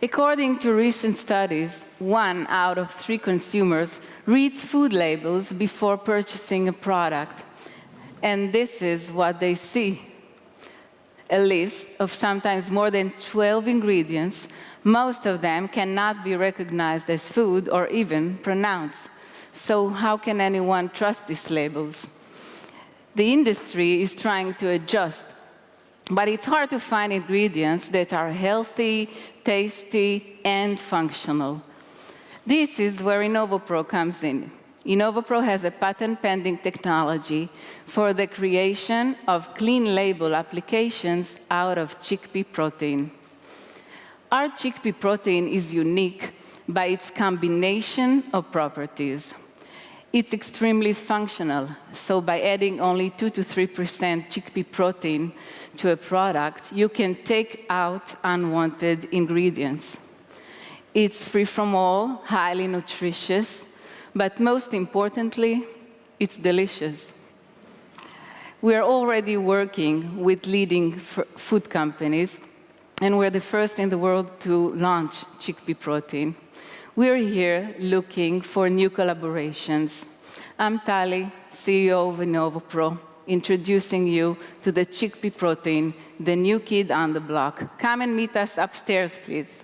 According to recent studies, 1 out of 3 consumers reads food labels before purchasing a product. And this is what they see: a list of sometimes more than 12 ingredients. Most of them cannot be recognized as food or even pronounced. So how can anyone trust these labels? The industry is trying to adjust, but it's hard to find ingredients that are healthy, tasty, and functional. This is where Innovopro comes in. Innovopro has a patent-pending technology for the creation of clean label applications out of chickpea protein. Our chickpea protein is unique by its combination of properties. It's extremely functional, so by adding only 2 to 3% chickpea protein to a product, you can take out unwanted ingredients. It's free from all, highly nutritious, but most importantly, it's delicious. We are already working with leading food companies, and we're the first in the world to launch chickpea protein. We're here looking for new collaborations. I'm Taly, CEO of Innovopro, introducing you to the chickpea protein, the new kid on the block. Come and meet us upstairs, please.